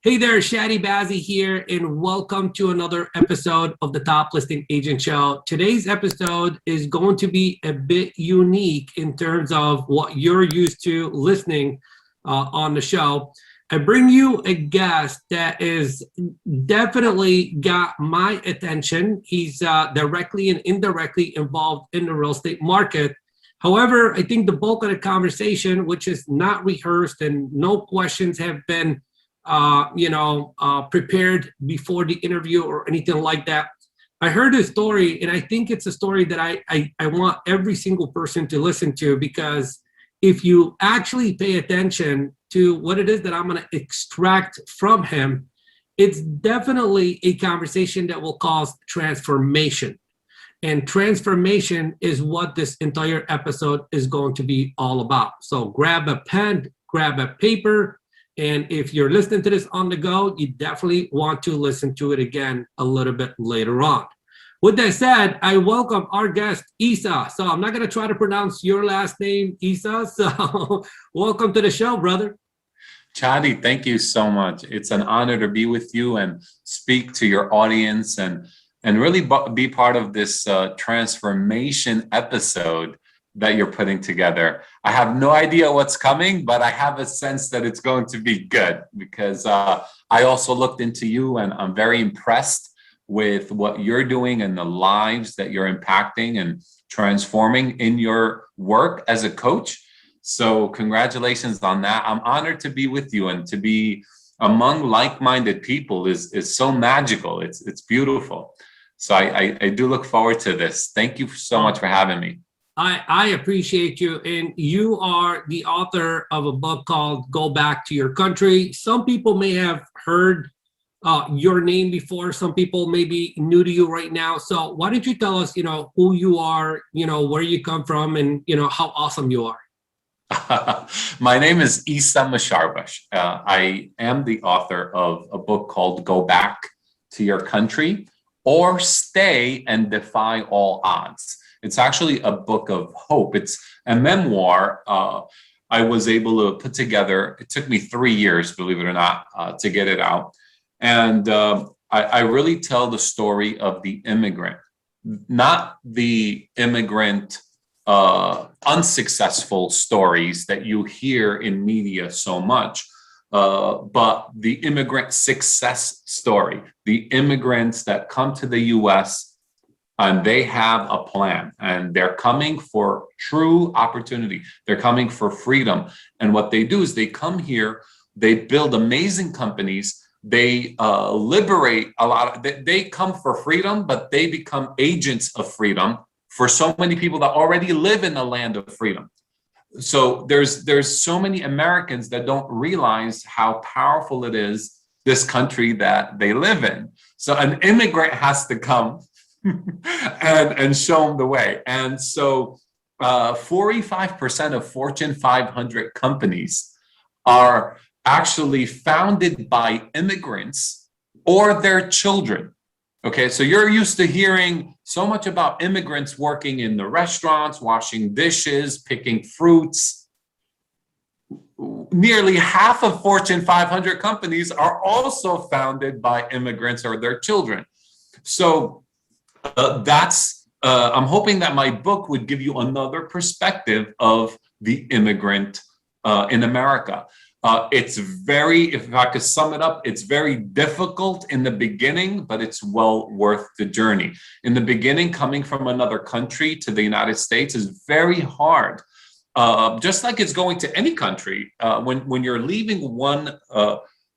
Hey there, Chadi Bazzi here, and welcome to another episode of the Top Listing Agent Show. Today's episode is going to be a bit unique in terms of what you're used to listening on the show. I bring you a guest that is definitely got my attention. He's directly and indirectly involved in the real estate market. However, I think the bulk of the conversation, which is not rehearsed and no questions have been prepared before the interview or anything like that. I heard his story, and I think it's a story that I want every single person to listen to, because if you actually pay attention to what it is that I'm going to extract from him, it's definitely a conversation that will cause transformation. And transformation is what this entire episode is going to be all about. So grab a pen, grab a paper, and if you're listening to this on the go, you definitely want to listen to it again a little bit later on. With that said, I welcome our guest, Issa. So I'm not going to try to pronounce your last name, Issa. So welcome to the show, brother. Chadi, thank you so much. It's an honor to be with you and speak to your audience and really be part of this transformation episode that you're putting together. I have no idea what's coming, but I have a sense that it's going to be good, because I also looked into you and I'm very impressed with what you're doing and the lives that you're impacting and transforming in your work as a coach. So congratulations on that. I'm honored to be with you, and to be among like-minded people is so magical. It's beautiful. So I do look forward to this. Thank you so much for having me. I appreciate you. And you are the author of a book called Go Back to Your Country. Some people may have heard your name before. Some people may be new to you right now. So why don't you tell us, who you are, where you come from, and, how awesome you are. My name is Issa Musharbash. I am the author of a book called Go Back to Your Country, or Stay and Defy All Odds. It's actually a book of hope. It's a memoir I was able to put together. It took me 3 years, believe it or not, to get it out. And I really tell the story of the immigrant, not the immigrant unsuccessful stories that you hear in media so much, but the immigrant success story, the immigrants that come to the US and they have a plan, and they're coming for true opportunity. They're coming for freedom. And what they do is they come here, they build amazing companies, they liberate a lot. They come for freedom, but they become agents of freedom for so many people that already live in the land of freedom. So there's so many Americans that don't realize how powerful it is, this country that they live in. So an immigrant has to come and show them the way. And so 45% of Fortune 500 companies are actually founded by immigrants or their children. Okay, so you're used to hearing so much about immigrants working in the restaurants, washing dishes, picking fruits. Nearly half of Fortune 500 companies are also founded by immigrants or their children. So I'm hoping that my book would give you another perspective of the immigrant in America. If I could sum it up, it's very difficult in the beginning, but it's well worth the journey. In the beginning, coming from another country to the United States is very hard. Just like it's going to any country. When you're leaving one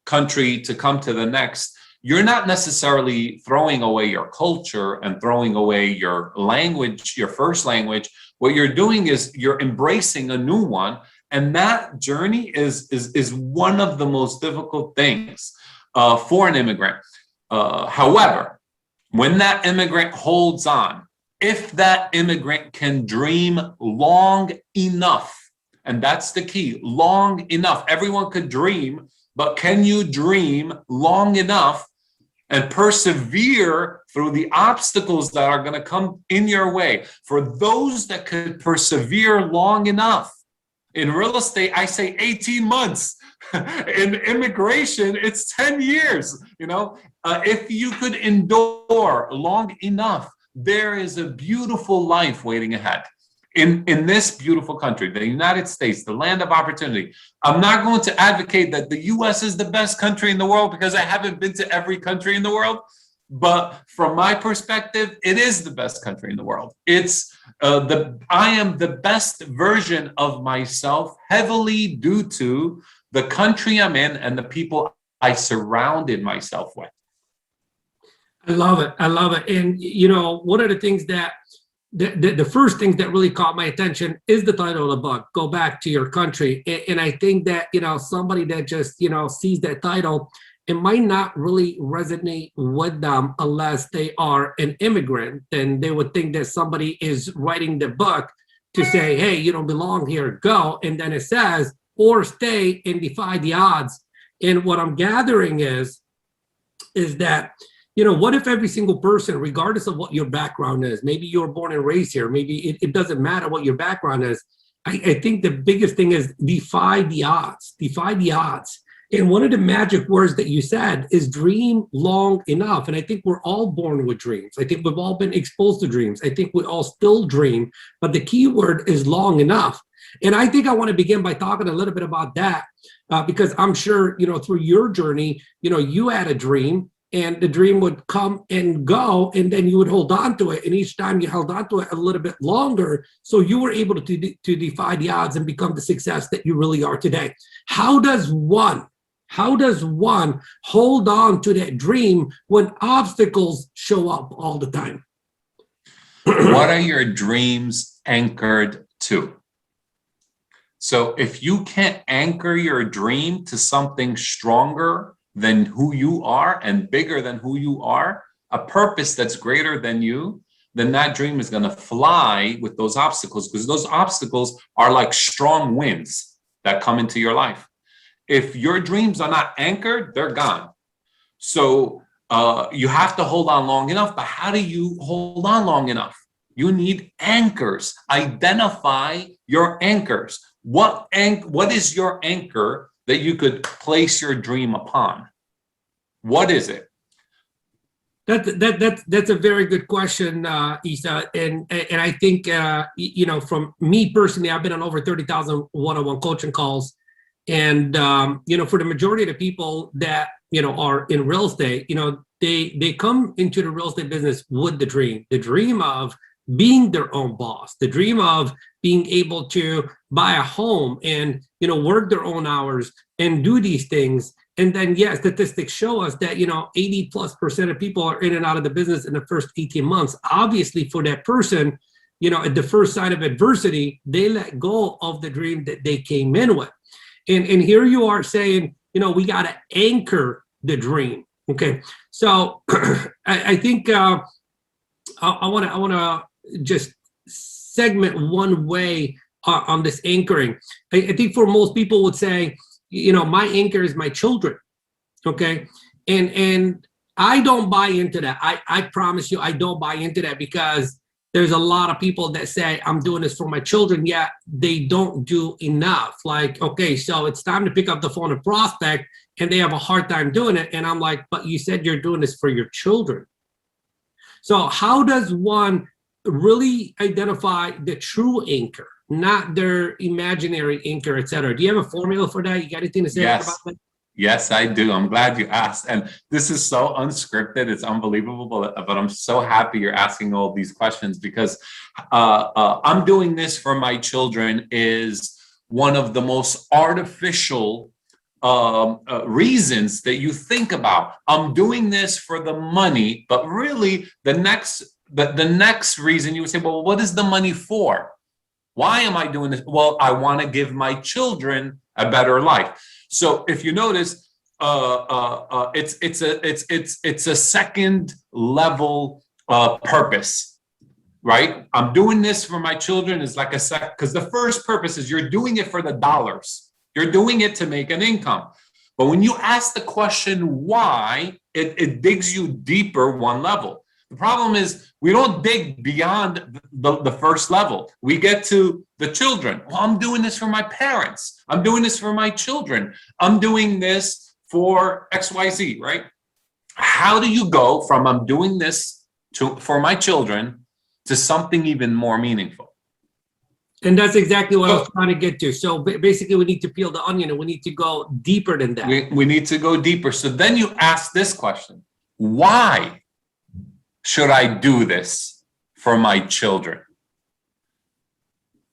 country to come to the next, you're not necessarily throwing away your culture and throwing away your language, your first language. What you're doing is you're embracing a new one. And that journey is one of the most difficult things for an immigrant. However, when that immigrant holds on, if that immigrant can dream long enough, and that's the key, long enough. Everyone could dream, but can you dream long enough and persevere through the obstacles that are going to come in your way? For those that could persevere long enough, In real estate, I say 18 months. In immigration, it's 10 years. If you could endure long enough, there is a beautiful life waiting ahead. In this beautiful country, the United States, the land of opportunity. I'm not going to advocate that the US is the best country in the world, because I haven't been to every country in the world. But from my perspective, it is the best country in the world. I am the best version of myself, heavily due to the country I'm in and the people I surrounded myself with. I love it. I love it. And, one of the things that the first thing that really caught my attention is the title of the book, Go Back to Your Country. And I think that, somebody that just, sees that title, it might not really resonate with them unless they are an immigrant. And they would think that somebody is writing the book to say, hey, you don't belong here, go. And then it says, or stay and defy the odds. And what I'm gathering is that, what if every single person, regardless of what your background is, maybe you were born and raised here, maybe it doesn't matter what your background is. I think the biggest thing is defy the odds, defy the odds. And one of the magic words that you said is dream long enough. And I think we're all born with dreams. I think we've all been exposed to dreams. I think we all still dream, but the key word is long enough. And I think I want to begin by talking a little bit about that, because I'm sure, through your journey, you had a dream, and the dream would come and go, and then you would hold on to it. And each time you held on to it a little bit longer, so you were able to defy the odds and become the success that you really are today. How does one hold on to that dream when obstacles show up all the time? What are your dreams anchored to? So if you can't anchor your dream to something stronger than who you are and bigger than who you are, a purpose that's greater than you, then that dream is going to fly with those obstacles, because those obstacles are like strong winds that come into your life. If your dreams are not anchored, they're gone. So you have to hold on long enough. But how do you hold on long enough? You need anchors. Identify your anchors. What is your anchor that you could place your dream upon? What is it? That's a very good question, Issa. And I think, from me personally, I've been on over 30,000 one-on-one coaching calls. And, for the majority of the people that, are in real estate, they come into the real estate business with the dream of being their own boss, the dream of being able to buy a home and, work their own hours and do these things. And then, yes, statistics show us that, 80+% of people are in and out of the business in the first 18 months. Obviously, for that person, at the first sign of adversity, they let go of the dream that they came in with. And here you are saying, we got to anchor the dream. Okay. So I think I want to just segment one way on this anchoring. I think for most people would say, my anchor is my children. Okay. And I don't buy into that. I promise you, I don't buy into that, because there's a lot of people that say, I'm doing this for my children, yet they don't do enough. Like, okay, so it's time to pick up the phone and prospect, and they have a hard time doing it. And I'm like, but you said you're doing this for your children. So how does one really identify the true anchor, not their imaginary anchor, et cetera? Do you have a formula for that? You got anything to say about that? Yes, I do. I'm glad you asked. And this is so unscripted. It's unbelievable, but I'm so happy you're asking all these questions, because I'm doing this for my children is one of the most artificial reasons that you think about. I'm doing this for the money, but really the next reason you would say, well, what is the money for? Why am I doing this? Well, I want to give my children a better life. So if you notice, it's a second level purpose, right? I'm doing this for my children is like because the first purpose is you're doing it for the dollars. You're doing it to make an income. But when you ask the question why, it digs you deeper one level. The problem is we don't dig beyond the first level. We get to the children. Well, I'm doing this for my parents. I'm doing this for my children. I'm doing this for XYZ, right? How do you go from I'm doing this for my children to something even more meaningful? And that's exactly what I was trying to get to. So basically, we need to peel the onion and we need to go deeper than that. We need to go deeper. So then you ask this question: why should I do this for my children?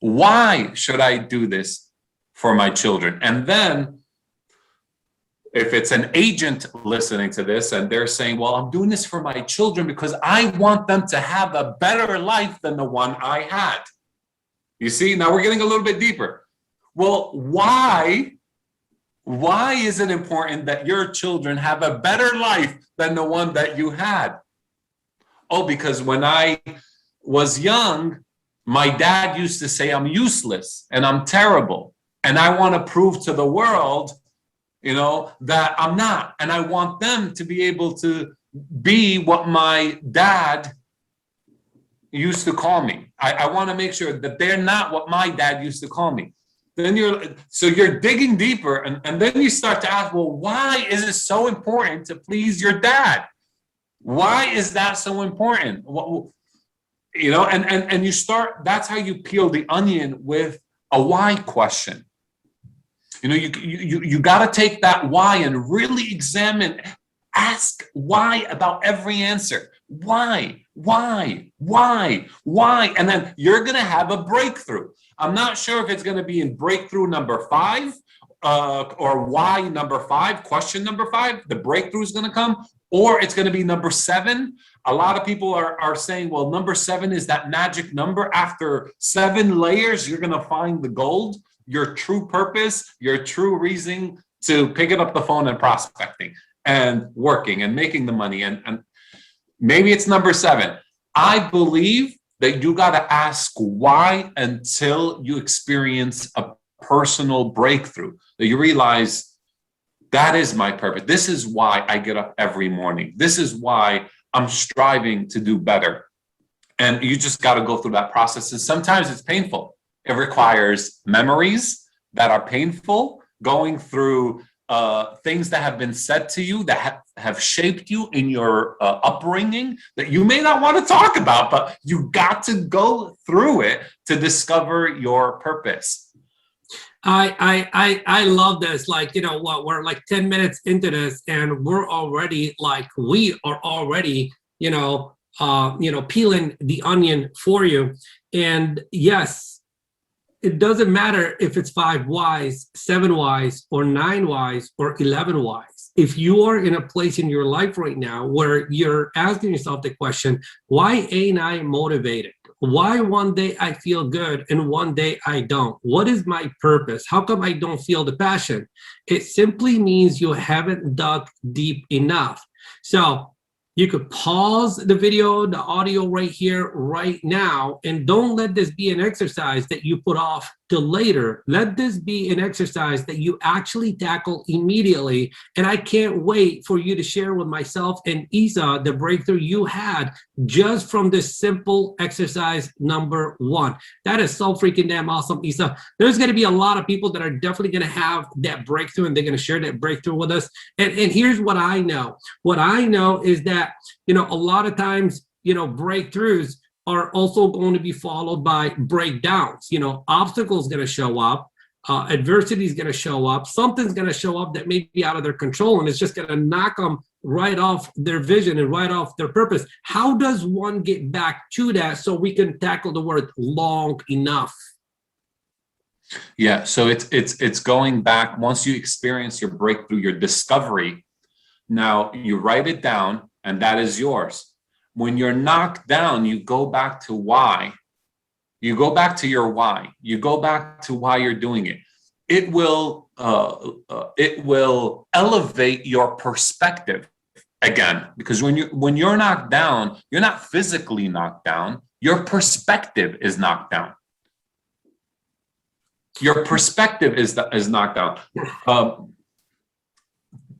Why should I do this for my children? And then if it's an agent listening to this and they're saying, well, I'm doing this for my children because I want them to have a better life than the one I had. You see, now we're getting a little bit deeper. Well, why is it important that your children have a better life than the one that you had? Oh, because when I was young, my dad used to say I'm useless and I'm terrible. And I want to prove to the world, that I'm not. And I want them to be able to be what my dad used to call me. I want to make sure that they're not what my dad used to call me. Then you're digging deeper, and then you start to ask, well, why is it so important to please your dad? Why is that so important? And you start, that's how you peel the onion with a why question. You got to take that why and really examine, ask why about every answer. Why? And then you're going to have a breakthrough. I'm not sure if it's going to be in breakthrough number 5 or why number 5, question number 5, the breakthrough is going to come, or it's going to be number 7. A lot of people are saying, well, number 7 is that magic number. After 7 layers, you're going to find the gold, your true purpose, your true reason to picking up the phone and prospecting and working and making the money. And maybe it's number 7. I believe that you got to ask why until you experience a personal breakthrough, that you realize that is my purpose. This is why I get up every morning. This is why I'm striving to do better. And you just got to go through that process. And sometimes it's painful. It requires memories that are painful, going through things that have been said to you that have shaped you in your upbringing that you may not want to talk about, but you got to go through it to discover your purpose. I love this. Like, we're like 10 minutes into this and we are already peeling the onion for you. And yes, it doesn't matter if it's 5 whys, 7 whys, or 9 whys, or 11 whys. If you are in a place in your life right now where you're asking yourself the question, why ain't I motivated? Why one day I feel good and one day I don't? What is my purpose? How come I don't feel the passion? It simply means you haven't dug deep enough. So you could pause the video, the audio right here, right now, and don't let this be an exercise that you put off till later. Let this be an exercise that you actually tackle immediately. And I can't wait for you to share with myself and Issa the breakthrough you had just from this simple exercise number 1. That is so freaking damn awesome, Issa. There's going to be a lot of people that are definitely going to have that breakthrough and they're going to share that breakthrough with us. And here's what I know. What I know is that, a lot of times, breakthroughs are also going to be followed by breakdowns. Obstacles going to show up, adversity is going to show up, something's going to show up that may be out of their control, and it's just going to knock them right off their vision and right off their purpose. How does one get back to that so we can tackle the word long enough? Yeah, so it's going back. Once you experience your breakthrough, your discovery, now you write it down, and that is yours. When you're knocked down, you go back to why. You go back to your why. You go back to why you're doing it. It will elevate your perspective again, because when you're knocked down, you're not physically knocked down. Your perspective is knocked down. Your perspective is knocked down.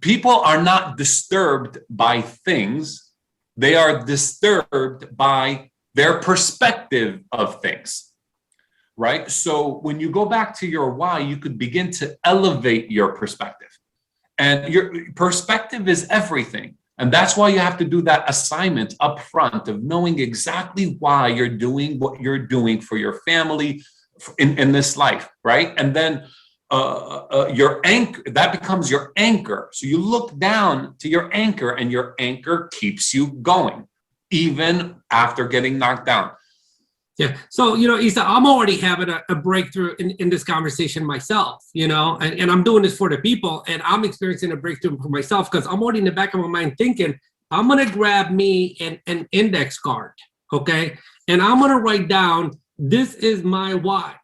People are not disturbed by things. they are disturbed by their perspective of things, right? So when you go back to your why, you could begin to elevate your perspective. And your perspective is everything. And that's why you have to do that assignment up front of knowing exactly why you're doing what you're doing for your family in this life, right? And then your anchor, that becomes your anchor. So you look down to your anchor, and your anchor keeps you going, even after getting knocked down. Yeah. So, Issa, I'm already having a breakthrough in this conversation myself, and I'm doing this for the people, and I'm experiencing a breakthrough for myself because I'm already in the back of my mind thinking, I'm going to grab me an index card. Okay. And I'm going to write down, this is my why,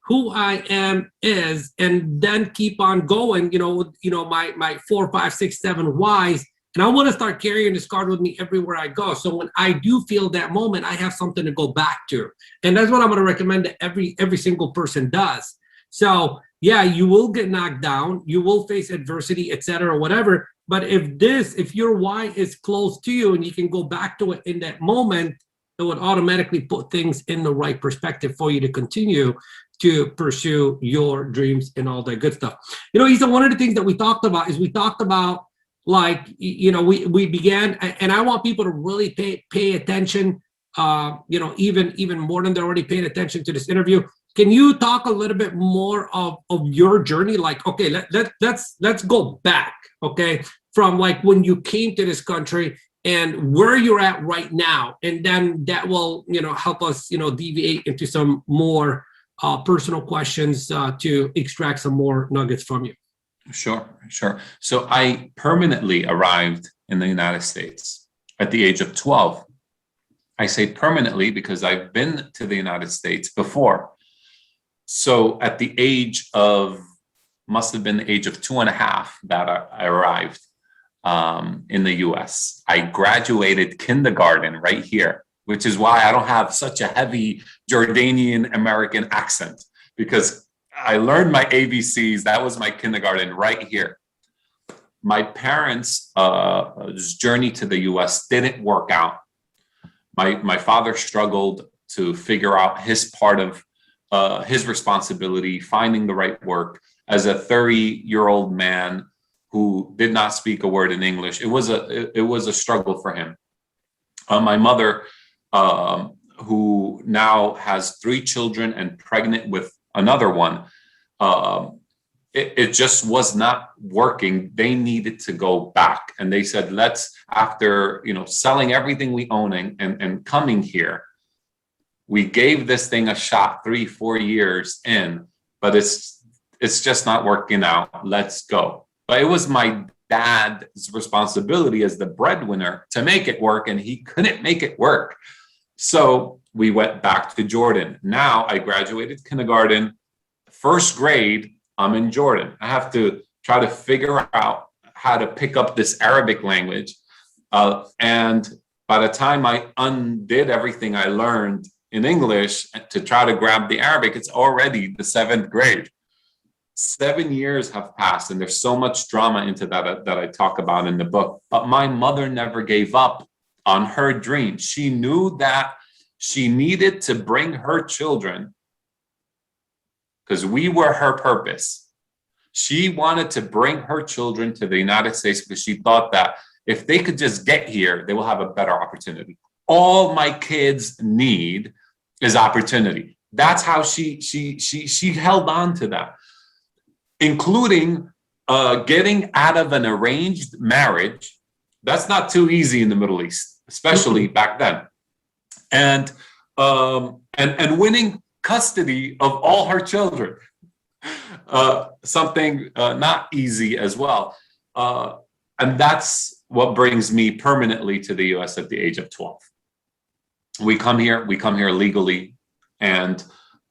who I am is, and then keep on going, my 4, 5, 6, 7 whys. And I want to start carrying this card with me everywhere I go. So when I do feel that moment, I have something to go back to. And that's what I'm going to recommend that every single person does. So yeah, you will get knocked down, you will face adversity, etc., whatever. But if your why is close to you and you can go back to it in that moment, it would automatically put things in the right perspective for you to continue to pursue your dreams and all that good stuff. Issa, one of the things that we talked about like, we began, and I want people to really pay attention, even more than they're already paying attention to this interview. Can you talk a little bit more of your journey? Like, okay, let's go back, okay, from like when you came to this country and where you're at right now, and then that will, help us, deviate into some more personal questions to extract some more nuggets from you. Sure. So I permanently arrived in the United States at the age of 12. I say permanently because I've been to the United States before. So at the age of, must have been the age of 2.5 that I arrived in the US. I graduated kindergarten right here, which is why I don't have such a heavy Jordanian American accent, because I learned my ABCs. That was my kindergarten right here. My parents' journey to the US didn't work out. My father struggled to figure out his part of his responsibility, finding the right work as a 30-year-old man who did not speak a word in English. It was a struggle for him. My mother, who now has 3 children and pregnant with another one, it just was not working. They needed to go back, and they said, let's, after selling everything we own and coming here, we gave this thing a shot 3-4 years in, but it's just not working out. Let's go. But it was my dad's responsibility as the breadwinner to make it work, and he couldn't make it work. So we went back to Jordan. Now I graduated kindergarten. First grade, I'm in Jordan. I have to try to figure out how to pick up this Arabic language. And by the time I undid everything I learned in English to try to grab the Arabic, it's already the 7th grade. 7 years have passed, and there's so much drama into that I talk about in the book. But my mother never gave up on her dream. She knew that she needed to bring her children, because we were her purpose. She wanted to bring her children to the United States because she thought that if they could just get here, they will have a better opportunity. All my kids need is opportunity. That's how she held on to that, including getting out of an arranged marriage. That's not too easy in the Middle East, especially back then. And winning custody of all her children, something not easy as well. And that's what brings me permanently to the US at the age of 12. We come here legally. And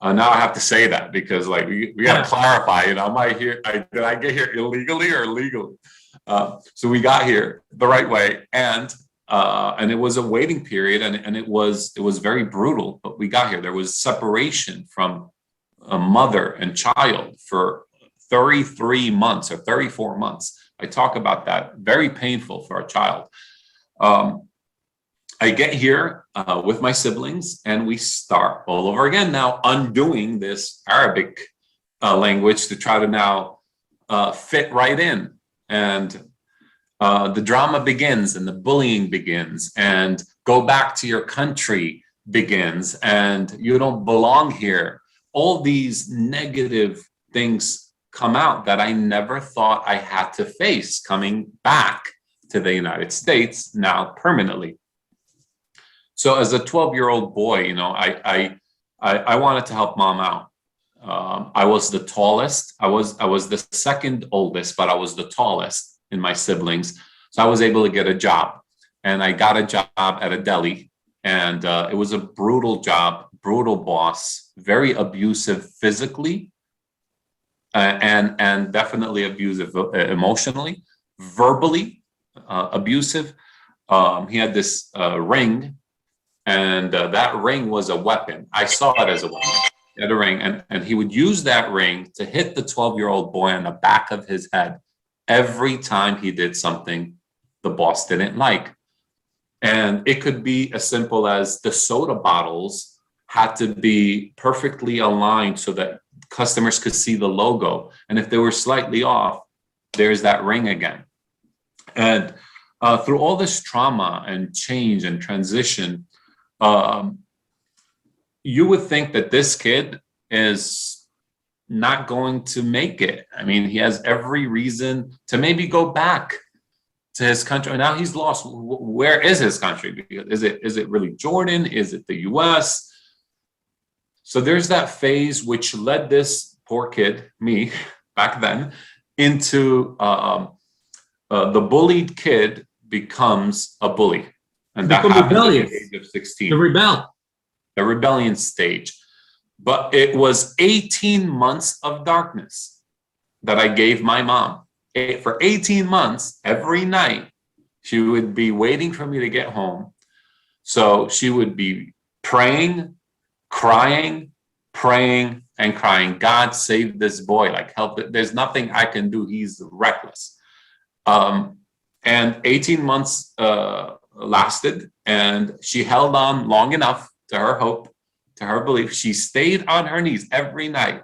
now I have to say that because like we got to clarify, am I here? Did I get here illegally or legally? So we got here the right way. And it was a waiting period, and it was very brutal, but we got here. There was separation from a mother and child for 33 months or 34 months. I talk about that. Very painful for a child. I get here with my siblings, and we start all over again now, undoing this Arabic language to try to now fit right in. And the drama begins, and the bullying begins, and go back to your country begins, and you don't belong here. All these negative things come out that I never thought I had to face coming back to the United States now permanently. So as a 12-year-old boy, you know, I wanted to help mom out. I was the tallest. I was the second oldest, but I was the tallest in my siblings. So I was able to get a job, and I got a job at a deli, and it was a brutal job, brutal boss, very abusive physically, and definitely abusive emotionally, verbally abusive. He had this ring, and that ring was a weapon. I saw it as a weapon. He had a ring, and he would use that ring to hit the 12-year-old boy on the back of his head every time he did something the boss didn't like. And it could be as simple as the soda bottles had to be perfectly aligned so that customers could see the logo. And if they were slightly off, there's that ring again. And through all this trauma and change and transition, you would think that this kid is not going to make it. I mean, he has every reason to maybe go back to his country. And now he's lost. Where is his country? Is it really Jordan? Is it the US? So there's that phase which led this poor kid, me, back then, into the bullied kid becomes a bully. And that happens at the age of 16. The rebellion stage. But it was 18 months of darkness that I gave my mom. For 18 months, every night, she would be waiting for me to get home. So she would be praying, crying, praying, and crying. God save this boy, like help. There's nothing I can do. He's reckless. And 18 months lasted, and she held on long enough to her hope, to her belief. She stayed on her knees every night,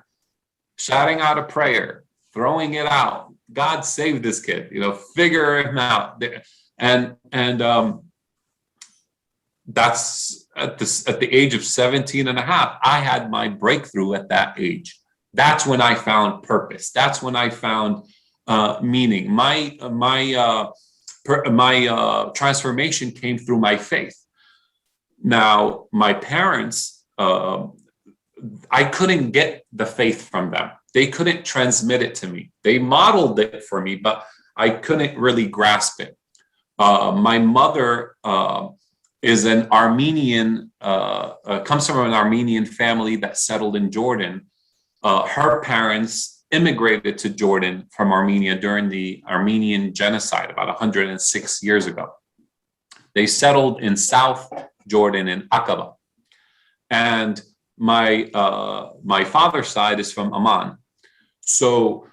shouting out a prayer, throwing it out. God save this kid, you know, figure him out. And that's at the age of 17 and a half, I had my breakthrough at that age. That's when I found purpose. That's when I found meaning. My transformation came through my faith. Now, my parents, I couldn't get the faith from them. They couldn't transmit it to me. They modeled it for me, but I couldn't really grasp it. My mother is an Armenian, comes from an Armenian family that settled in Jordan. Her parents immigrated to Jordan from Armenia during the Armenian genocide about 106 years ago. They settled in South Jordan in Aqaba. And my father's side is from Amman. So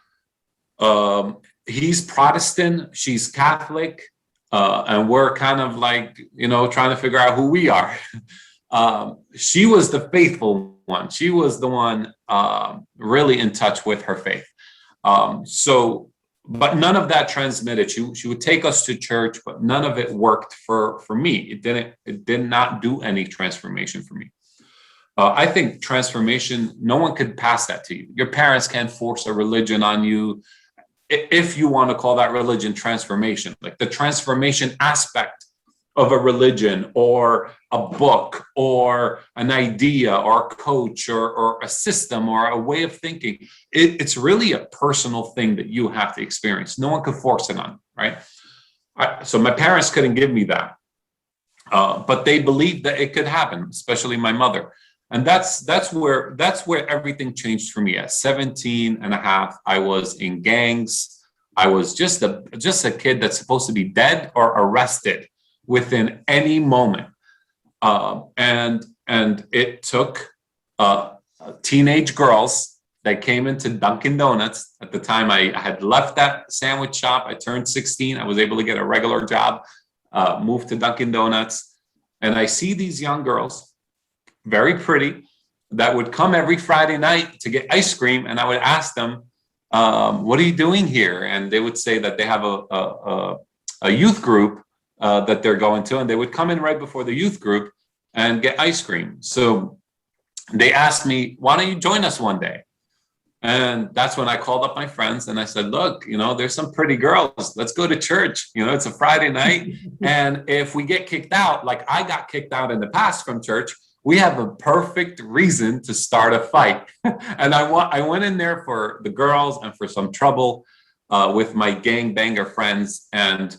he's Protestant, she's Catholic, and we're kind of like, you know, trying to figure out who we are. She was the faithful one. She was the one really in touch with her faith. But none of that transmitted. She would take us to church, but none of it worked for me. It did not do any transformation for me. I think transformation, no one could pass that to you. Your parents can't force a religion on you. If you want to call that religion transformation, like the transformation aspect of a religion or a book or an idea or a coach or a system or a way of thinking, it's really a personal thing that you have to experience. No one could force it on you, right? So my parents couldn't give me that, but they believed that it could happen, especially my mother. And that's where everything changed for me. At 17 and a half, I was in gangs. I was just a kid that's supposed to be dead or arrested within any moment. And it took teenage girls that came into Dunkin' Donuts. At the time, I had left that sandwich shop. I turned 16. I was able to get a regular job, moved to Dunkin' Donuts. And I see these young girls, very pretty, that would come every Friday night to get ice cream. And I would ask them, what are you doing here? And they would say that they have a youth group that they're going to, and they would come in right before the youth group and get ice cream. So they asked me, why don't you join us one day? And that's when I called up my friends and I said, look, there's some pretty girls. Let's go to church. It's a Friday night. And if we get kicked out, like I got kicked out in the past from church, we have a perfect reason to start a fight. And I went in there for the girls and for some trouble with my gangbanger friends. And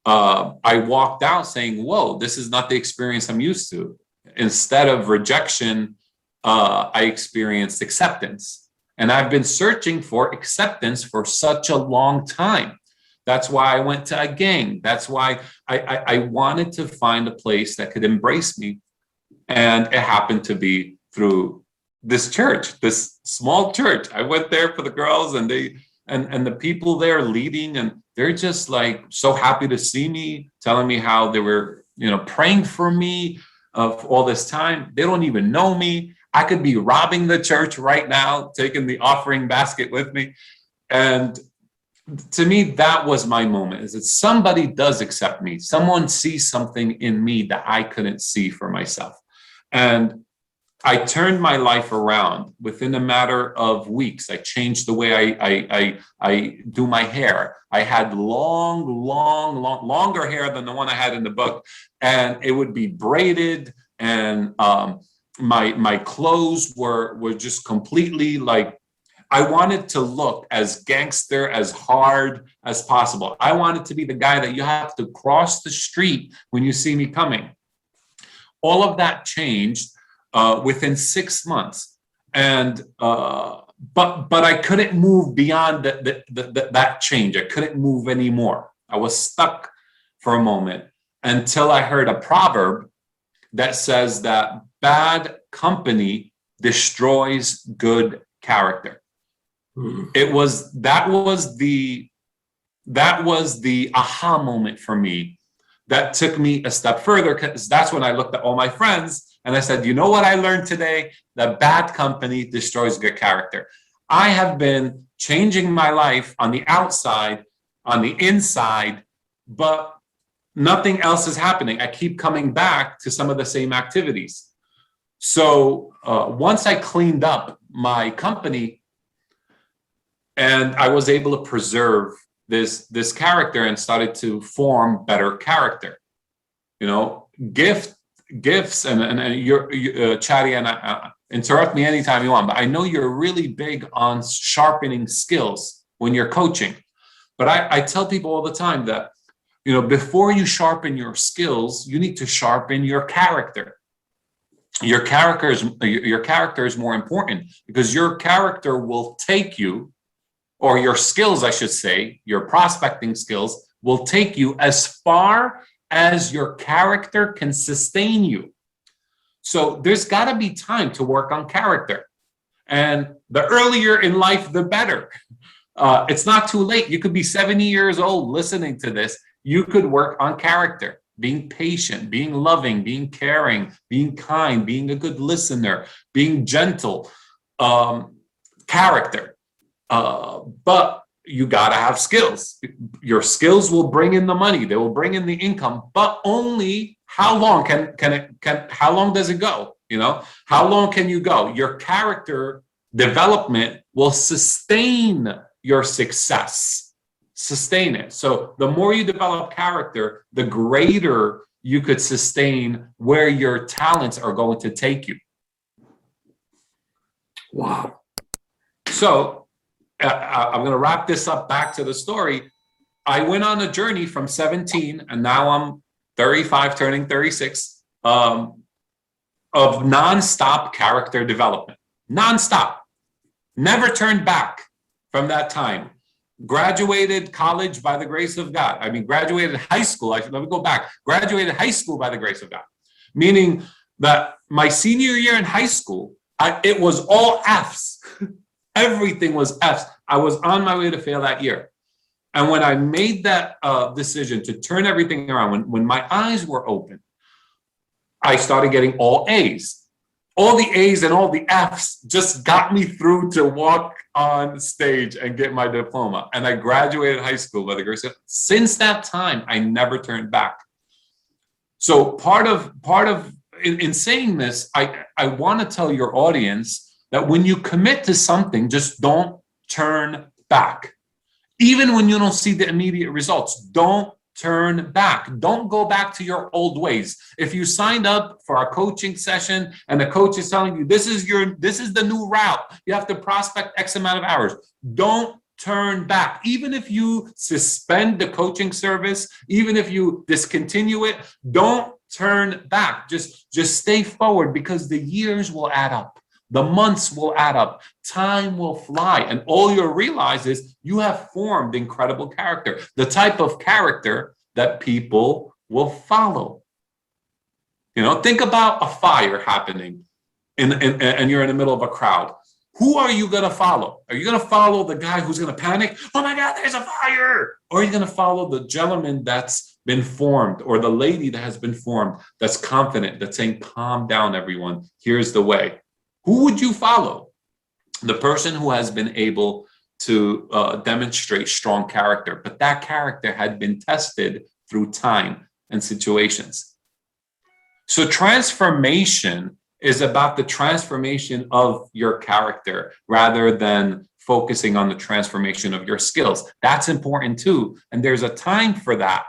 I walked out saying, whoa, this is not the experience I'm used to. Instead of rejection, I experienced acceptance. And I've been searching for acceptance for such a long time. That's why I went to a gang. That's why I wanted to find a place that could embrace me. And it happened to be through this church, this small church. I went there for the girls, and and the people there leading, and they're just like so happy to see me, telling me how they were, praying for me of all this time. They don't even know me. I could be robbing the church right now, taking the offering basket with me. And to me, that was my moment, is that somebody does accept me. Someone sees something in me that I couldn't see for myself. And I turned my life around within a matter of weeks. I changed the way I do my hair. I had longer hair than the one I had in the book. And it would be braided, and my clothes were just completely like, I wanted to look as gangster, as hard as possible. I wanted to be the guy that you have to cross the street when you see me coming. All of that changed within 6 months, and but I couldn't move beyond that change. I couldn't move anymore. I was stuck for a moment until I heard a proverb that says that bad company destroys good character. That was the aha moment for me that took me a step further, because that's when I looked at all my friends and I said, you know what I learned today? That bad company destroys good character. I have been changing my life on the outside, on the inside, but nothing else is happening. I keep coming back to some of the same activities. So once I cleaned up my company and I was able to preserve this character and started to form better character, gifts and you're Chadi, and interrupt me anytime you want, but I know you're really big on sharpening skills when you're coaching. But I tell people all the time that, before you sharpen your skills, you need to sharpen your character. Your character is more important, because your character will take you, or your skills, I should say, your prospecting skills will take you as far as your character can sustain you. So there's got to be time to work on character. And the earlier in life, the better. It's not too late. You could be 70 years old listening to this. You could work on character, being patient, being loving, being caring, being kind, being a good listener, being gentle, character. But you got to have skills. Your skills will bring in the money. They will bring in the income, but only how long how long does it go? How long can you go? Your character development will sustain your success, sustain it. So the more you develop character, the greater you could sustain where your talents are going to take you. Wow. So I'm going to wrap this up back to the story. I went on a journey from 17, and now I'm 35, turning 36, of nonstop character development. Nonstop. Never turned back from that time. Graduated college by the grace of God. Graduated high school. Let me go back. Graduated high school by the grace of God. Meaning that my senior year in high school, it was all Fs. Everything was Fs. I was on my way to fail that year. And when I made that decision to turn everything around, when my eyes were open, I started getting all A's. All the A's and all the F's just got me through to walk on stage and get my diploma. And I graduated high school by the grace of. Since that time, I never turned back. So part of in saying this, I want to tell your audience that when you commit to something, just don't turn back. Even when you don't see the immediate results, don't turn back. Don't go back to your old ways. If you signed up for a coaching session and the coach is telling you this is the new route, you have to prospect X amount of hours. Don't turn back. Even if you suspend the coaching service, even if you discontinue it, don't turn back. Just stay forward, because the years will add up. The months will add up, time will fly, and all you'll realize is you have formed incredible character, the type of character that people will follow. You know, think about a fire happening and you're in the middle of a crowd. Who are you going to follow? Are you going to follow the guy who's going to panic? Oh my God, there's a fire. Or are you going to follow the gentleman that's been formed, or the lady that has been formed, that's confident, that's saying, calm down, everyone, here's the way? Who would you follow? The person who has been able to demonstrate strong character, but that character had been tested through time and situations. So transformation is about the transformation of your character rather than focusing on the transformation of your skills. That's important too. And there's a time for that,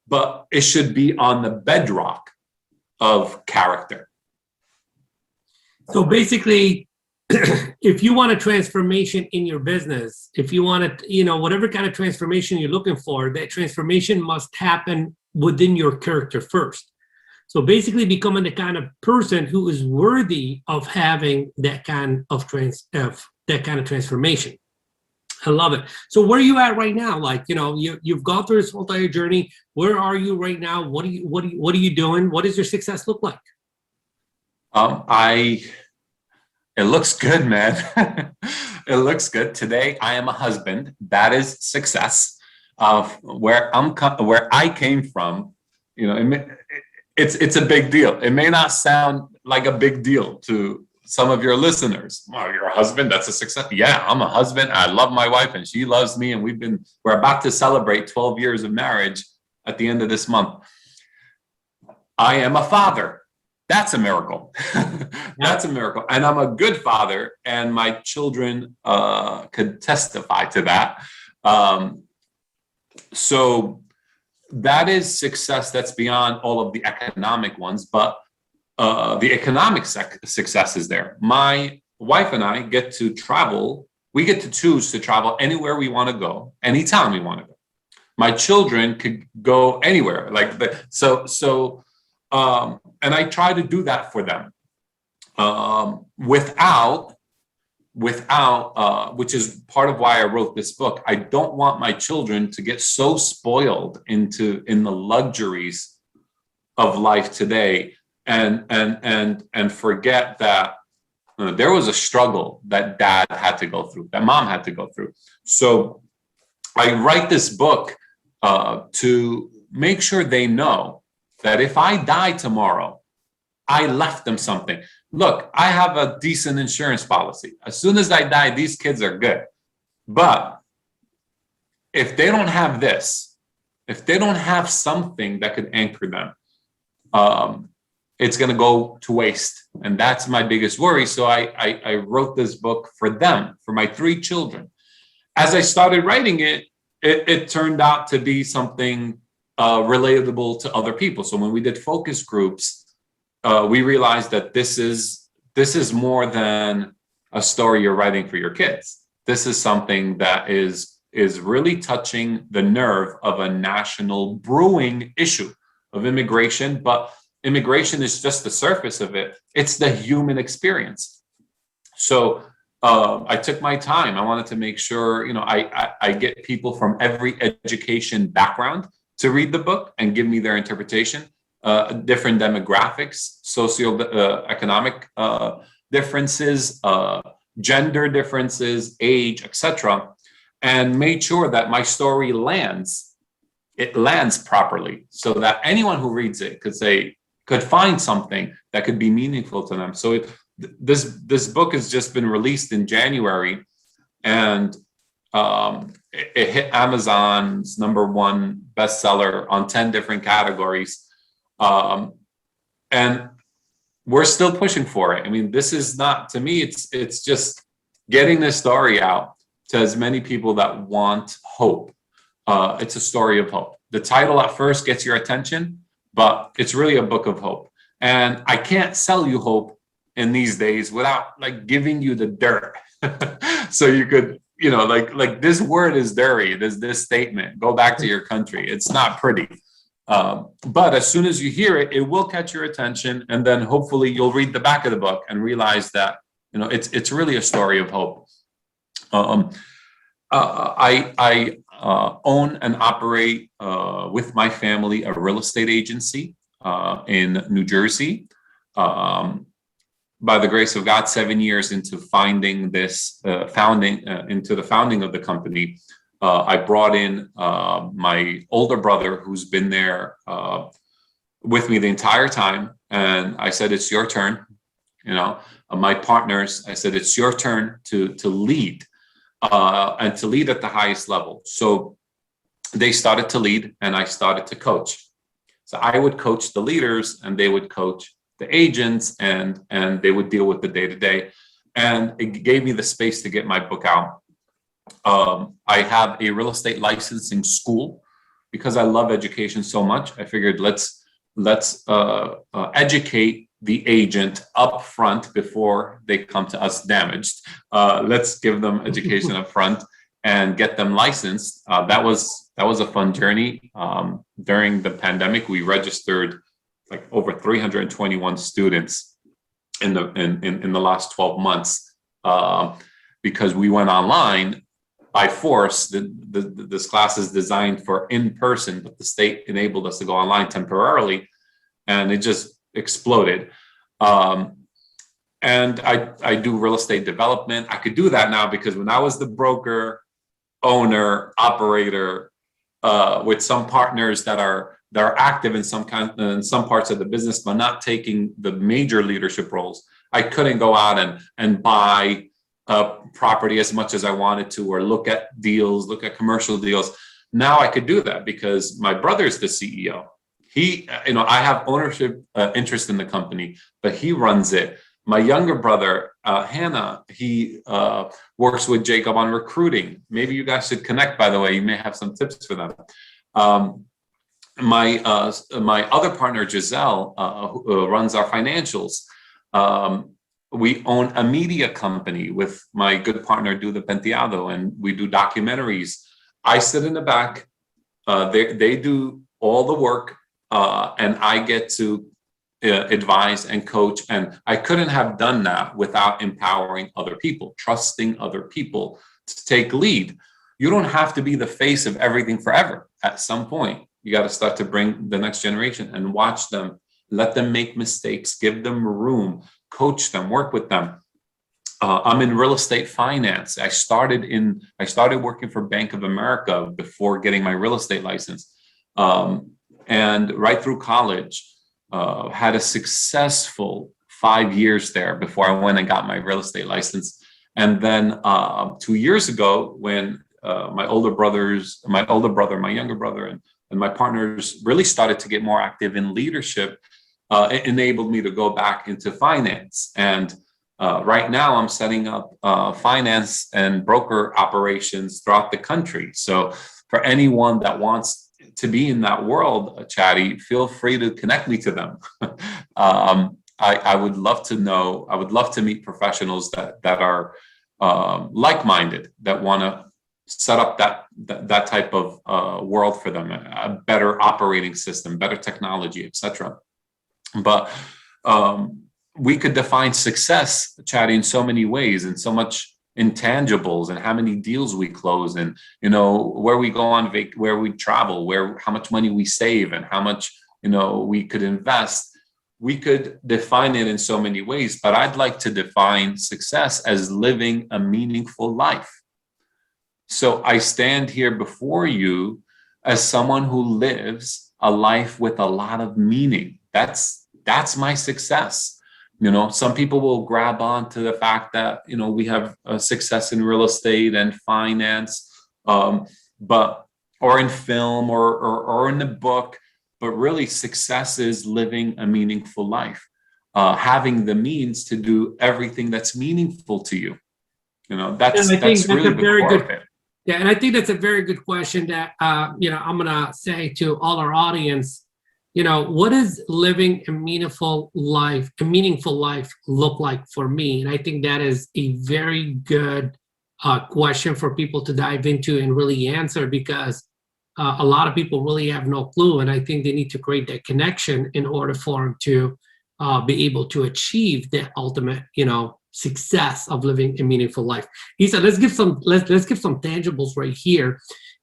but it should be on the bedrock of character. So basically, if you want a transformation in your business, if you want to, whatever kind of transformation you're looking for, that transformation must happen within your character first. So basically becoming the kind of person who is worthy of having that kind of transformation. I love it. So where are you at right now? Like, you've gone through this whole entire journey. Where are you right now? What are you doing? What does your success look like? It looks good, man. It looks good. Today, I am a husband. That is success. Where I came from, it's a big deal. It may not sound like a big deal to some of your listeners. Oh, you're a husband? That's a success. Yeah, I'm a husband. I love my wife and she loves me. And we're about to celebrate 12 years of marriage at the end of this month. I am a father. That's a miracle. That's a miracle. And I'm a good father, and my children could testify to that. So that is success that's beyond all of the economic ones, but the economic success is there. My wife and I get to travel. We get to choose to travel anywhere we want to go, anytime we want to go. My children could go anywhere. And I try to do that for them without, which is part of why I wrote this book. I don't want my children to get so spoiled in the luxuries of life today and forget that there was a struggle that dad had to go through, that mom had to go through. So I write this book to make sure they know that if I die tomorrow, I left them something. Look, I have a decent insurance policy. As soon as I die, these kids are good. But if they don't have this, if they don't have something that could anchor them, it's going to go to waste. And that's my biggest worry. So I wrote this book for them, for my 3 children. As I started writing it, it turned out to be something relatable to other people. So when we did focus groups, we realized that this is more than a story you're writing for your kids. This is something that is really touching the nerve of a national brewing issue of immigration. But immigration is just the surface of it. It's the human experience. So I took my time. I wanted to make sure, I get people from every education background to read the book and give me their interpretation, different demographics, socioeconomic differences, gender differences, age, etc., and made sure that my story lands properly so that anyone who reads it could say, could find something that could be meaningful to them. So this book has just been released in January, and it hit Amazon's #1 bestseller on 10 different categories. And we're still pushing for it. I mean, this is not, to me, it's just getting this story out to as many people that want hope. It's a story of hope. The title at first gets your attention, but it's really a book of hope. And I can't sell you hope in these days without like giving you the dirt. So you could, you know, like this word is dirty. This statement, go back to your country. It's not pretty. But as soon as you hear it, it will catch your attention. And then hopefully you'll read the back of the book and realize that, you know, it's really a story of hope. I own and operate with my family a real estate agency in New Jersey. By the grace of God, 7 years into finding this into the founding of the company, I brought in my older brother, who's been there with me the entire time, and I said, "It's your turn." You know, my partners, I said, "It's your turn to lead." And to lead at the highest level. So they started to lead and I started to coach. So I would coach the leaders and they would coach the agents, and they would deal with the day-to-day. And it gave me the space to get my book out. I have a real estate licensing school because I love education so much. I figured let's educate the agent up front before they come to us damaged. Let's give them education up front and get them licensed. That was a fun journey. During the pandemic, we registered like over 321 students in the last 12 months because we went online by force. This class is designed for in-person, but the state enabled us to go online temporarily, and it just exploded. And I do real estate development. I could do that now because when I was the broker, owner, operator, with some partners that are active in some parts of the business, but not taking the major leadership roles, I couldn't go out and buy a property as much as I wanted to, or look at deals, look at commercial deals. Now I could do that because my brother's the CEO. He, you know, I have ownership interest in the company, but he runs it. My younger brother, Hannah, he works with Jacob on recruiting. Maybe you guys should connect, by the way. You may have some tips for them. My other partner, Giselle, who runs our financials. We own a media company with my good partner, Duda Penteado, and we do documentaries. I sit in the back. They do all the work. And I get to advise and coach. And I couldn't have done that without empowering other people, trusting other people to take lead. You don't have to be the face of everything forever. At some point, you got to start to bring the next generation and watch them, let them make mistakes, give them room, coach them, work with them. I'm in real estate finance. I started working for Bank of America before getting my real estate license. And right through college, had a successful 5 years there before I went and got my real estate license. And then 2 years ago, when my older brother, my younger brother, and my partners really started to get more active in leadership, it enabled me to go back into finance. And right now I'm setting up finance and broker operations throughout the country. So for anyone that wants to be in that world, Chadi, feel free to connect me to them. I would love to know. I would love to meet professionals that are like-minded, that want to set up that type of world for them, a better operating system, better technology, etc. But we could define success, Chadi, in so many ways, and so much intangibles, and how many deals we close, and you know where we go on where we travel, how much money we save, and how much we could invest. We could define it in so many ways, but I'd like to define success as living a meaningful life. So I stand here before you as someone who lives a life with a lot of meaning. That's That's my success. Some people will grab on to the fact that, we have success in real estate and finance, or in film or in the book, but really success is living a meaningful life, having the means to do everything that's meaningful to you. That's really the core of it. Yeah, and I think that's a very good question that, I'm going to say to all our audience, what does living a meaningful life look like for me? And I think that is a very good question for people to dive into and really answer, because a lot of people really have no clue. And I think they need to create that connection in order for them to be able to achieve the ultimate, success of living a meaningful life. Issa, let's give some tangibles right here.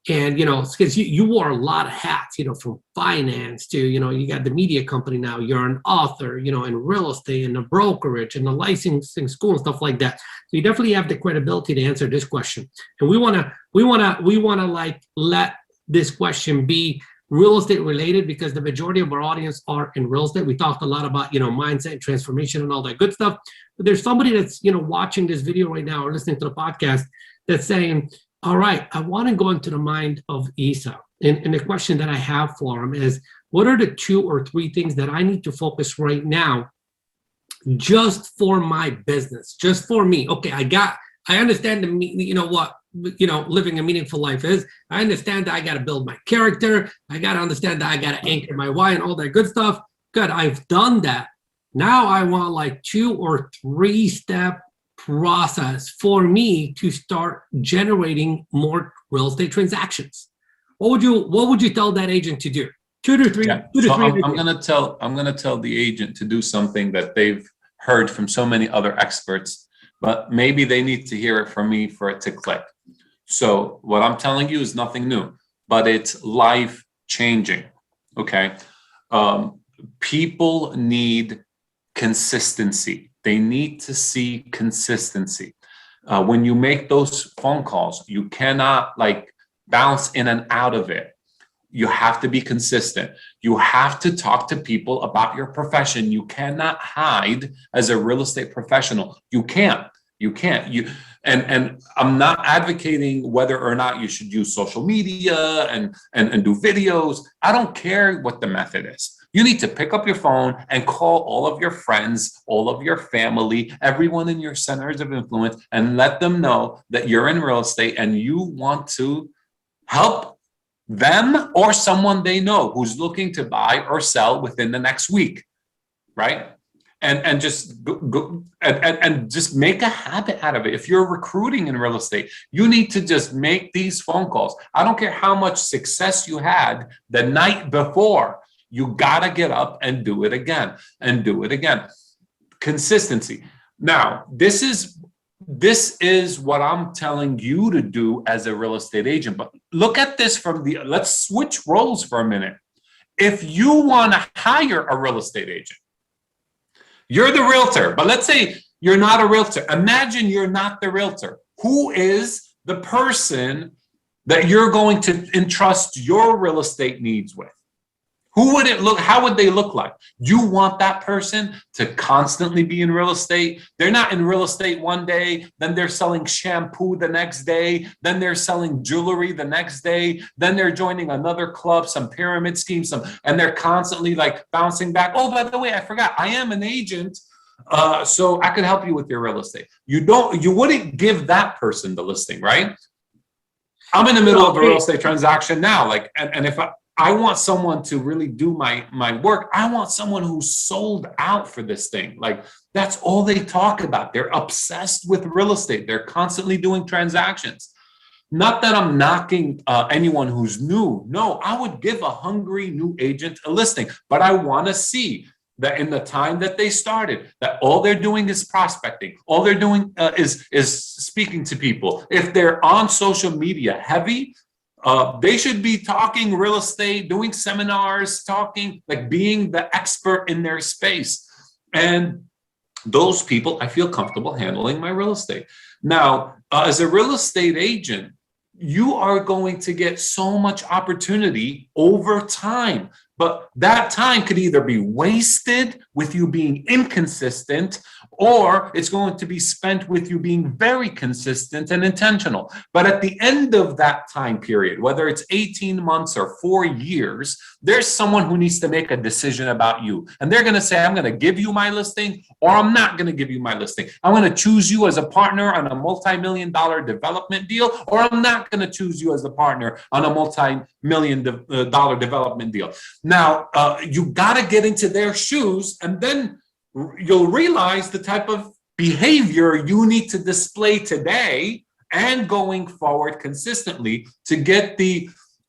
And, because you wore a lot of hats, from finance to, you got the media company now, you're an author, in real estate and the brokerage and the licensing school and stuff like that. So you definitely have the credibility to answer this question. And we want to like let this question be real estate related, because the majority of our audience are in real estate. We talked a lot about, mindset and transformation and all that good stuff. But there's somebody that's, watching this video right now or listening to the podcast that's saying, all right, I want to go into the mind of Issa. And the question that I have for him is, what are the 2 or 3 things that I need to focus right now just for my business, just for me? Okay, I understand living a meaningful life is. I understand that I got to build my character. I got to understand that I got to anchor my why and all that good stuff. Good, I've done that. Now I want like 2 or 3 step process for me to start generating more real estate transactions. What would you tell that agent to do? 2 to 3. Yeah. I'm gonna tell the agent to do something that they've heard from so many other experts, but maybe they need to hear it from me for it to click. So what I'm telling you is nothing new, but it's life changing. Okay. People need consistency. They need to see consistency. When you make those phone calls, you cannot like bounce in and out of it. You have to be consistent. You have to talk to people about your profession. You cannot hide as a real estate professional. You can't. And I'm not advocating whether or not you should use social media and do videos. I don't care what the method is. You need to pick up your phone and call all of your friends, all of your family, everyone in your centers of influence, and let them know that you're in real estate and you want to help them or someone they know who's looking to buy or sell within the next week, right? And just go and just make a habit out of it. If you're recruiting in real estate, you need to just make these phone calls. I don't care how much success you had the night before. You got to get up and do it again and do it again. Consistency. Now, this is what I'm telling you to do as a real estate agent. But look at this let's switch roles for a minute. If you want to hire a real estate agent, you're the realtor, but let's say you're not a realtor. Imagine you're not the realtor. Who is the person that you're going to entrust your real estate needs with? Who would it look? How would they look like? You want that person to constantly be in real estate. They're not in real estate one day, then they're selling shampoo the next day, then they're selling jewelry the next day, then they're joining another club, some pyramid scheme, and they're constantly like bouncing back. Oh, by the way, I forgot, I am an agent, so I could help you with your real estate. You wouldn't give that person the listing, right? I'm in the middle of a real estate transaction now, and if I want someone to really do my work. I want someone who's sold out for this thing. Like, that's all they talk about. They're obsessed with real estate. They're constantly doing transactions. Not that I'm knocking anyone who's new. No, I would give a hungry new agent a listing, but I want to see that in the time that they started, that all they're doing is prospecting. All they're doing is speaking to people. If they're on social media heavy, they should be talking real estate, doing seminars, being the expert in their space. And those people, I feel comfortable handling my real estate. Now, as a real estate agent, you are going to get so much opportunity over time. But that time could either be wasted with you being inconsistent, or it's going to be spent with you being very consistent and intentional. But at the end of that time period, whether it's 18 months or 4 years, there's someone who needs to make a decision about you. And they're going to say, I'm going to give you my listing, or I'm not going to give you my listing. I'm going to choose you as a partner on a multi-million-dollar development deal, or I'm not going to choose you as a partner on a multi-million-dollar development deal. Now, you got to get into their shoes, and then you'll realize the type of behavior you need to display today and going forward consistently to get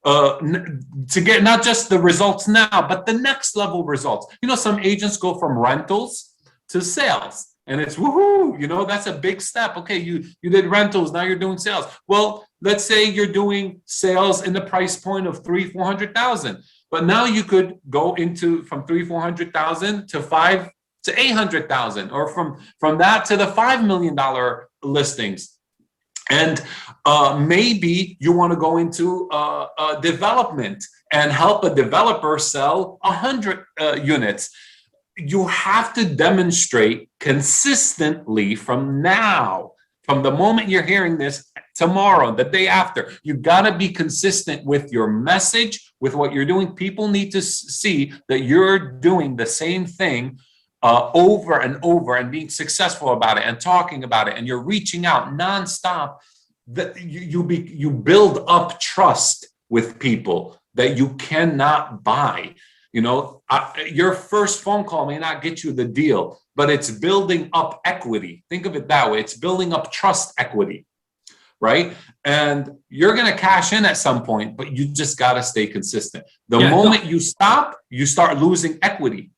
not just the results now, but the next level results. You know, some agents go from rentals to sales, and it's woohoo, you know, that's a big step. Okay, you did rentals, now you're doing sales. Well, let's say you're doing sales in the price point of $300,000-400,000, but now you could go into from $300,000-400,000 to $500,000 to $800,000, or from that to the $5 million listings. And maybe you want to go into development and help a developer sell 100 units. You have to demonstrate consistently from now, from the moment you're hearing this, tomorrow, the day after, you got to be consistent with your message, with what you're doing. People need to see that you're doing the same thing over and over, and being successful about it and talking about it, and you're reaching out nonstop. That you build up trust with people that you cannot buy. You know, your first phone call may not get you the deal, but it's building up equity. Think of it that way. It's building up trust equity, right? And you're going to cash in at some point, but you just got to stay consistent. The moment you stop, you start losing equity.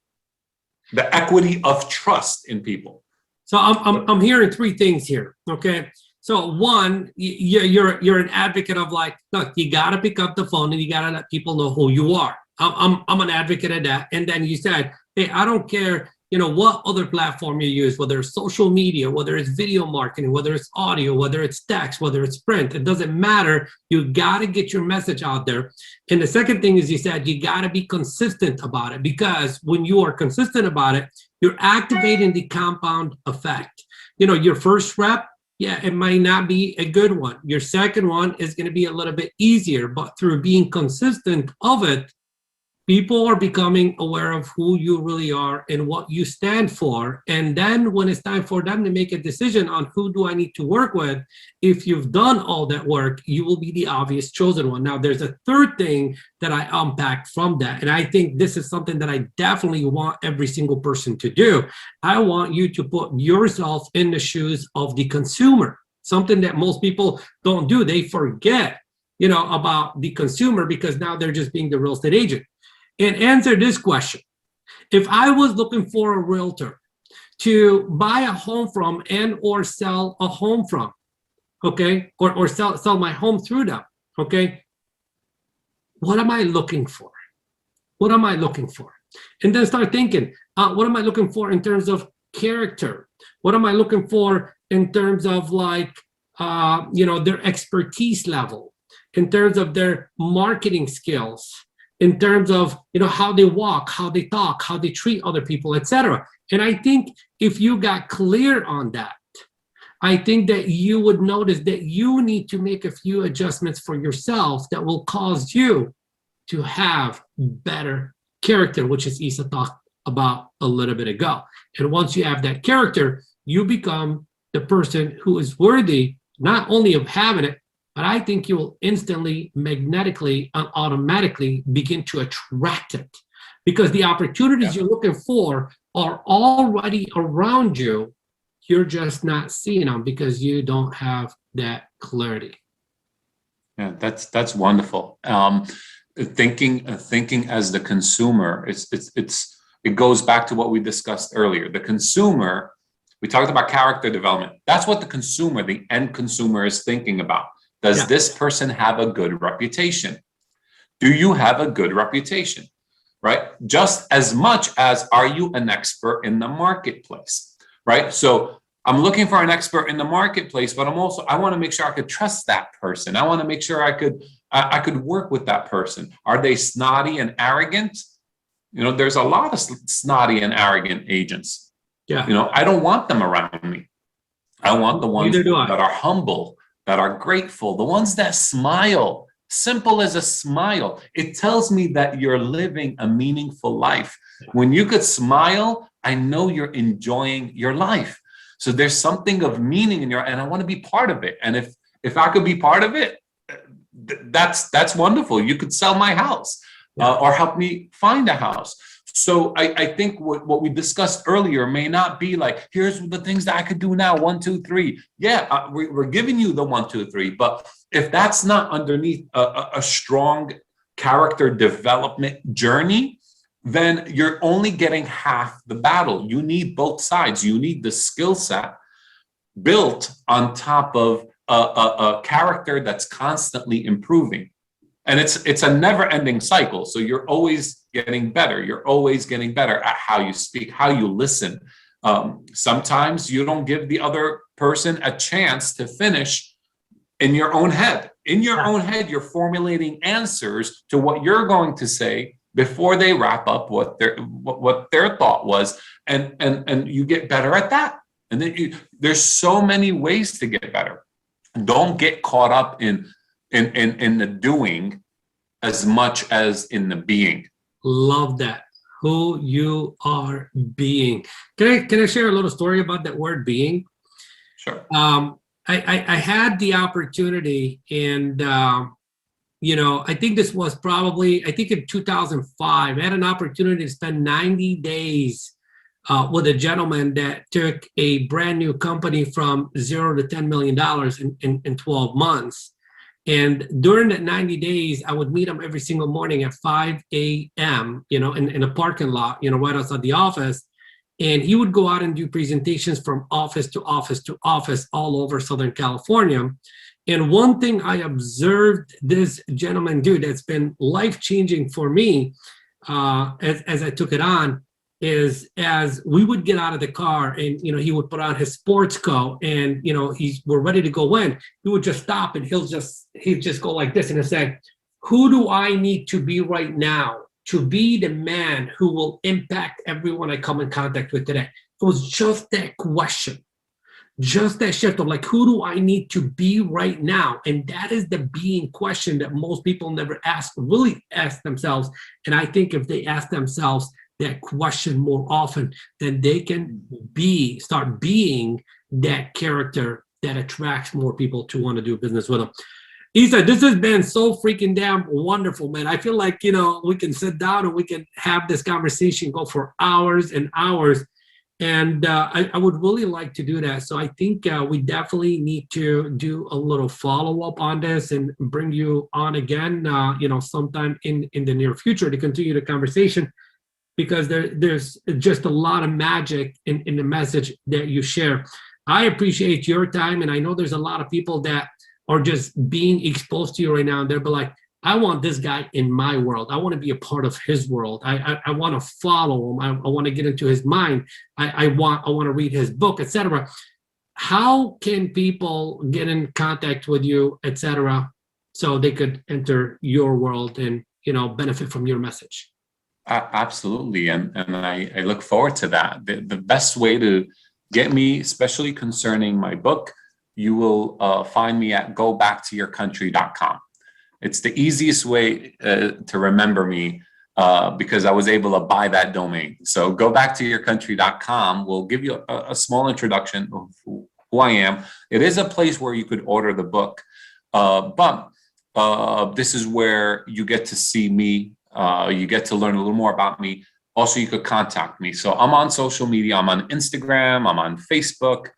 The equity of trust in people. So I'm hearing three things here. Okay. So one, you're an advocate of like, look, you got to pick up the phone and you got to let people know who you are. I'm an advocate of that. And then you said, hey, I don't care, you know, what other platform you use, whether it's social media, whether it's video marketing, whether it's audio, whether it's text, whether it's print, it doesn't matter. You got to get your message out there. And the second thing is, you said you got to be consistent about it, because when you are consistent about it, you're activating the compound effect. You know, your first rep, yeah, it might not be a good one. Your second one is going to be a little bit easier, but through being consistent of it, people are becoming aware of who you really are and what you stand for. And then when it's time for them to make a decision on who do I need to work with, if you've done all that work, you will be the obvious chosen one. Now, there's a third thing that I unpacked from that. And I think this is something that I definitely want every single person to do. I want you to put yourself in the shoes of the consumer, something that most people don't do. They forget, you know, about the consumer, because now they're just being the real estate agent. And answer this question. If I was looking for a realtor to buy a home from and or sell a home from, okay, or sell my home through them, okay, what am I looking for? What am I looking for? And then start thinking, what am I looking for in terms of character? What am I looking for in terms of like, you know, their expertise level, in terms of their marketing skills, in terms of, you know, how they walk, how they talk, how they treat other people, etc. And I think if you got clear on that, I think that you would notice that you need to make a few adjustments for yourself that will cause you to have better character, which is Issa talked about a little bit ago. And once you have that character, you become the person who is worthy not only of having it, but I think you will instantly, magnetically, and automatically begin to attract it, because the opportunities you're looking for are already around you. You're just not seeing them because you don't have that clarity. Yeah, that's wonderful. Thinking as the consumer, it goes back to what we discussed earlier. The consumer, we talked about character development. That's what the consumer, the end consumer, is thinking about. Does this person have a good reputation? Do you have a good reputation, right? Just as much as, are you an expert in the marketplace, right? So I'm looking for an expert in the marketplace, but I want to make sure I could trust that person. I want to make sure I could work with that person. Are they snotty and arrogant? There's a lot of snotty and arrogant agents. Yeah. I don't want them around me. I want the ones Neither do I. that are humble, that are grateful, the ones that smile, simple as a smile. It tells me that you're living a meaningful life. When you could smile, I know you're enjoying your life. So there's something of meaning in and I want to be part of it. And if I could be part of it, that's wonderful. You could sell my house or help me find a house. So I think what we discussed earlier may not be like, here's the things that I could do now, 1, 2, 3. Yeah, we're giving you the 1, 2, 3. But if that's not underneath a strong character development journey, then you're only getting half the battle. You need both sides. You need the skill set built on top of a character that's constantly improving. And it's a never-ending cycle. So you're always getting better. You're always getting better at how you speak, how you listen. Sometimes you don't give the other person a chance to finish in your own head. In your own head, you're formulating answers to what you're going to say before they wrap up what their thought was, and you get better at that. And then there's so many ways to get better. Don't get caught up in the doing as much as in the being. Love that. Who you are being. Can I share a little story about that word being? Sure. I had the opportunity, and I think this was probably, in 2005, I had an opportunity to spend 90 days with a gentleman that took a brand new company from $0 to $10 million in 12 months. And during that 90 days, I would meet him every single morning at 5 a.m., in a parking lot, right outside the office. And he would go out and do presentations from office to office to office all over Southern California. And one thing I observed this gentleman do that's been life-changing for me as I took it on is, as we would get out of the car and, he would put on his sports coat and, we're ready to go in, he would just stop and he'd just go like this and he'd say, who do I need to be right now to be the man who will impact everyone I come in contact with today? It was just that question, just that shift of like, who do I need to be right now? And that is the being question that most people never really ask themselves. And I think if they ask themselves that question more often, then they can start being that character that attracts more people to want to do business with them. Issa, this has been so freaking damn wonderful, man. I feel like, we can sit down and we can have this conversation go for hours and hours. And I would really like to do that. So I think we definitely need to do a little follow-up on this and bring you on again, sometime in the near future to continue the conversation, because there's just a lot of magic in the message that you share. I appreciate your time, and I know there's a lot of people that are just being exposed to you right now, and they'll be like, I want this guy in my world. I want to be a part of his world. I want to follow him. I want to get into his mind. I want to read his book, etc. How can people get in contact with you, etc., so they could enter your world and benefit from your message? Absolutely, and I look forward to that. The best way to get me, especially concerning my book, you will find me at gobacktoyourcountry.com. It's the easiest way to remember me because I was able to buy that domain. So gobacktoyourcountry.com will give you a small introduction of who I am. It is a place where you could order the book, but this is where you get to see me. You get to learn a little more about me. Also, you could contact me. So I'm on social media. I'm on Instagram. I'm on Facebook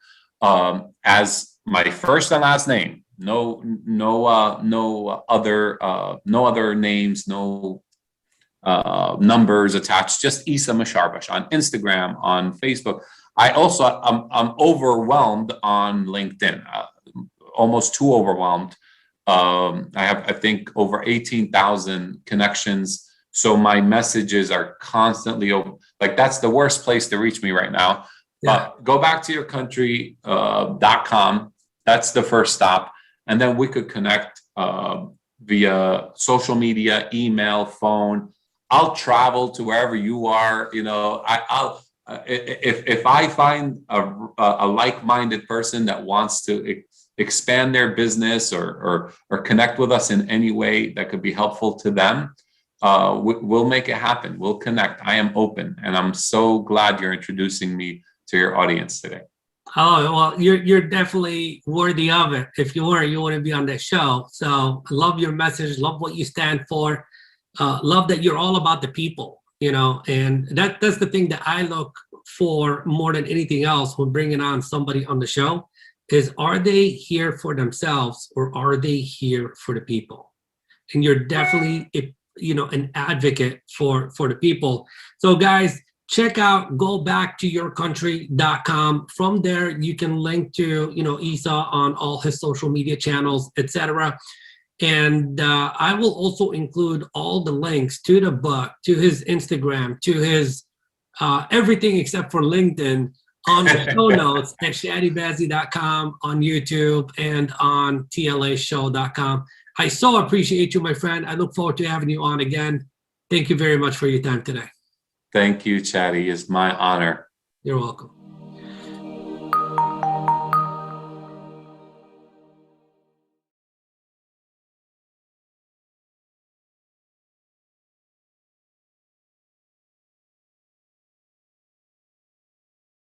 as my first and last name. No other names, no numbers attached. Just Issa Musharbash on Instagram, on Facebook. I'm overwhelmed on LinkedIn. Almost too overwhelmed. I have, I think, over 18,000 connections. So my messages are constantly like, that's the worst place to reach me right now. Yeah. Go back to yourcountry.com. That's the first stop. And then we could connect via social media, email, phone. I'll travel to wherever you are. You know, I'll if I find a like-minded person that wants to expand their business or connect with us in any way that could be helpful to them, we'll make it happen. We'll connect. I am open, and I'm so glad you're introducing me to your audience today. Oh, well, you're definitely worthy of it. If you weren't, you wouldn't be on this show. So I love your message, love what you stand for, love that you're all about the people, you know, and that's the thing that I look for more than anything else when bringing on somebody on the show is, are they here for themselves or are they here for the people? And you're definitely, you know, an advocate for the people. So guys, check out gobacktoyourcountry.com. From there, you can link to, you know, Issa on all his social media channels, etc. And I will also include all the links to the book, to his Instagram, to his everything except for LinkedIn on the show notes at shadybazzi.com, on YouTube, and on tlashow.com. I so appreciate you, my friend. I look forward to having you on again. Thank you very much for your time today. Thank you, Chadi. It's my honor. You're welcome.